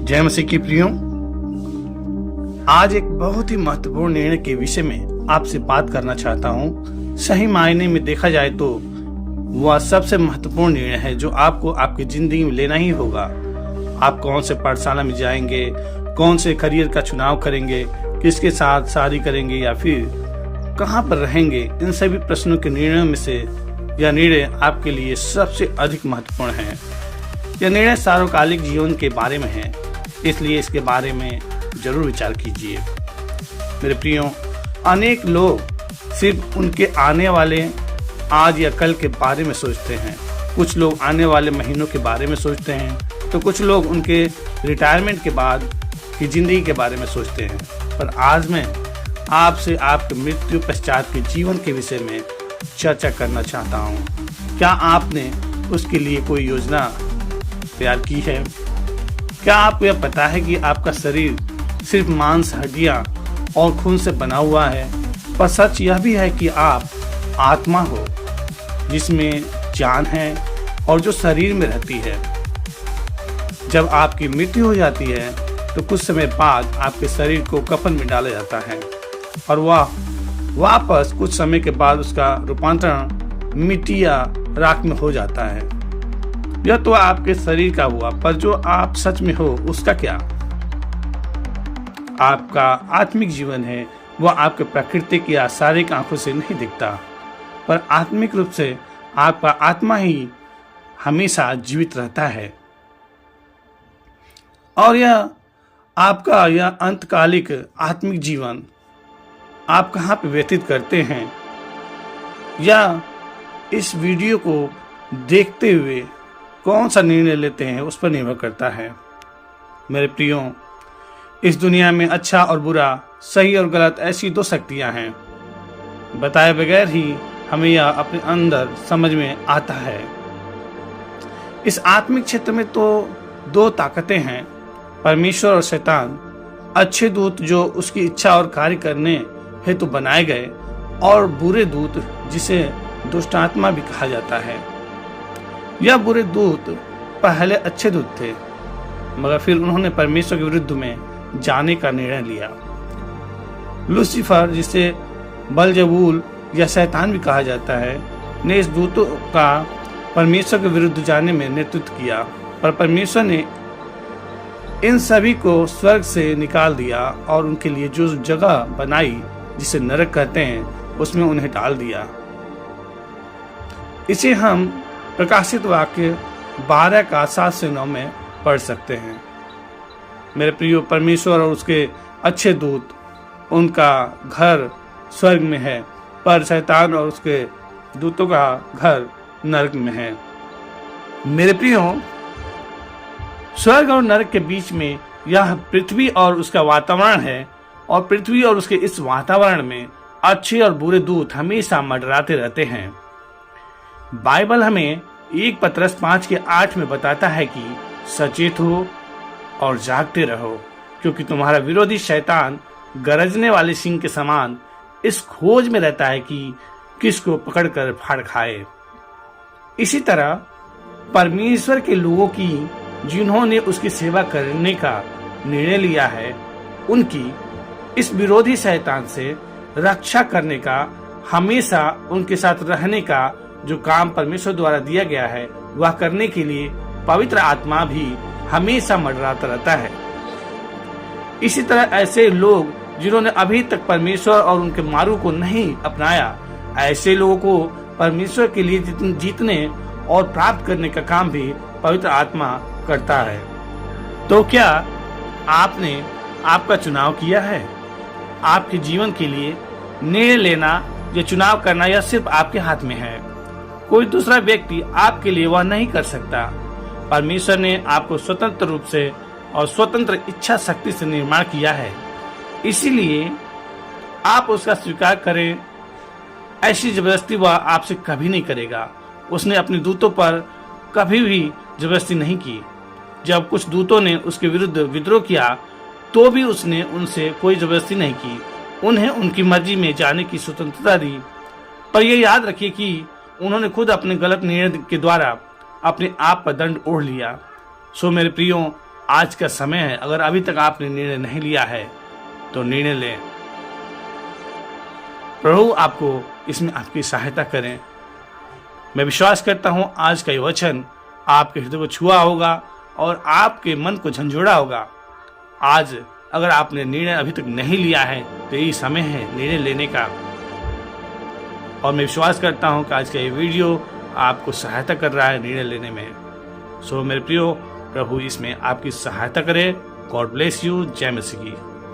जय मसीह की प्रियो, आज एक बहुत ही महत्वपूर्ण निर्णय के विषय में आपसे बात करना चाहता हूँ। सही मायने में देखा जाए तो वह सबसे महत्वपूर्ण निर्णय है जो आपको आपकी जिंदगी में लेना ही होगा। आप कौन से पाठशाला में जाएंगे, कौन से करियर का चुनाव करेंगे, किसके साथ शादी करेंगे या फिर कहाँ पर रहेंगे, इन सभी प्रश्नों के निर्णयों में से यह निर्णय आपके लिए सबसे अधिक महत्वपूर्ण है। यह निर्णय सार्वकालिक जीवन के बारे में है, इसलिए इसके बारे में जरूर विचार कीजिए। मेरे प्रियो, अनेक लोग सिर्फ उनके आने वाले आज या कल के बारे में सोचते हैं। कुछ लोग आने वाले महीनों के बारे में सोचते हैं, तो कुछ लोग उनके रिटायरमेंट के बाद की जिंदगी के बारे में सोचते हैं। पर आज मैं आपसे आपके मृत्यु पश्चात के जीवन के विषय में चर्चा करना चाहता हूँ। क्या आपने उसके लिए कोई योजना तैयार की है? क्या आपको यह पता है कि आपका शरीर सिर्फ मांस, हड्डियां और खून से बना हुआ है? पर सच यह भी है कि आप आत्मा हो जिसमें जान है और जो शरीर में रहती है। जब आपकी मृत्यु हो जाती है तो कुछ समय बाद आपके शरीर को कफन में डाला जाता है और वह वापस कुछ समय के बाद उसका रूपांतरण मिट्टी या राख में हो जाता है। यह तो आपके शरीर का हुआ, पर जो आप सच में हो उसका क्या? आपका आत्मिक जीवन है, वह आपके प्राकृतिक या शारीरिक आंखों से नहीं दिखता, पर आत्मिक रूप से आपका आत्मा ही हमेशा जीवित रहता है। और यह आपका यह अंतकालिक आत्मिक जीवन आप कहाँ पे व्यतीत करते हैं या इस वीडियो को देखते हुए कौन सा निर्णय लेते हैं उस पर निर्भर करता है। मेरे प्रियो, इस दुनिया में अच्छा और बुरा, सही और गलत, ऐसी दो शक्तियां हैं। बताए बगैर ही हमें यह अपने अंदर समझ में आता है। इस आत्मिक क्षेत्र में तो दो ताकतें हैं, परमेश्वर और शैतान। अच्छे दूत जो उसकी इच्छा और कार्य करने हेतु बनाए गए, और बुरे दूत जिसे दुष्ट आत्मा भी कहा जाता है। यह बुरे दूत पहले अच्छे दूत थे, मगर फिर उन्होंने परमेश्वर के विरुद्ध में जाने का निर्णय लिया। लूसीफर, जिसे बलजबूल या शैतान भी कहा जाता है, ने इस दूतों का परमेश्वर के विरुद्ध जाने में नेतृत्व किया, पर परमेश्वर ने इन सभी को स्वर्ग से निकाल दिया और उनके लिए जो जगह बनाई जिसे नरक कहते हैं, उसमें उन्हें डाल दिया। इसे हम प्रकाशित वाक्य 12 का 7 से 9 में पढ़ सकते हैं। मेरे प्रियो, परमेश्वर और उसके अच्छे दूत, उनका घर स्वर्ग में है, पर शैतान और उसके दूतों का घर नरक में है। मेरे प्रियो, स्वर्ग और नरक के बीच में यह पृथ्वी और उसका वातावरण है, और पृथ्वी और उसके इस वातावरण में अच्छे और बुरे दूत हमेशा मंडराते रहते हैं। बाइबल हमें 1 पतरस 5:8 में बताता है कि सचेत हो और जागते रहो, क्योंकि तुम्हारा विरोधी शैतान गरजने वाले सिंह के समान इस खोज में रहता है कि किसको पकड़कर फाड़ खाए। इसी तरह परमेश्वर के लोगों की जिन्होंने उसकी सेवा करने का निर्णय लिया है, उनकी इस विरोधी शैतान से रक्षा करने का, हमेशा उनके साथ रहने का जो काम परमेश्वर द्वारा दिया गया है, वह करने के लिए पवित्र आत्मा भी हमेशा मंडराता रहता है। इसी तरह ऐसे लोग जिन्होंने अभी तक परमेश्वर और उनके मार्ग को नहीं अपनाया, ऐसे लोगों को परमेश्वर के लिए जीतने और प्राप्त करने का काम भी पवित्र आत्मा करता है। तो क्या आपने आपका चुनाव किया है? आपके जीवन के लिए निर्णय लेना या चुनाव करना यह सिर्फ आपके हाथ में है। कोई दूसरा व्यक्ति आपके लिए वह नहीं कर सकता। परमेश्वर ने आपको स्वतंत्र रूप से और स्वतंत्र इच्छा शक्ति से निर्माण किया है, इसीलिए आप उसका स्वीकार करें। ऐसी जबरदस्ती वह आपसे कभी नहीं करेगा। उसने अपने दूतों पर कभी भी जबरदस्ती नहीं की। जब कुछ दूतों ने उसके विरुद्ध विद्रोह किया, तो भी उसने उनसे कोई जबरदस्ती नहीं की। उन्हें उनकी मर्जी में जाने की स्वतंत्रता दी। पर यह याद रखिए कि उन्होंने खुद अपने गलत निर्णय के द्वारा अपने आप पर दंड ओढ़ लिया। सो मेरे प्रियो, आज का समय है। अगर अभी तक आपने निर्णय नहीं लिया है तो निर्णय लें। प्रभु आपको इसमें आपकी सहायता करें। मैं विश्वास करता हूं आज का ये वचन आपके हृदय को छुआ होगा और आपके मन को झंझोड़ा होगा। आज अगर आपने निर्णय अभी तक नहीं लिया है तो यही समय है निर्णय लेने का। और मैं विश्वास करता हूं कि आज का ये वीडियो आपको सहायता कर रहा है निर्णय लेने में। सो मेरे प्रियो, प्रभु इसमें आपकी सहायता करे। God bless you. जय मसीह की।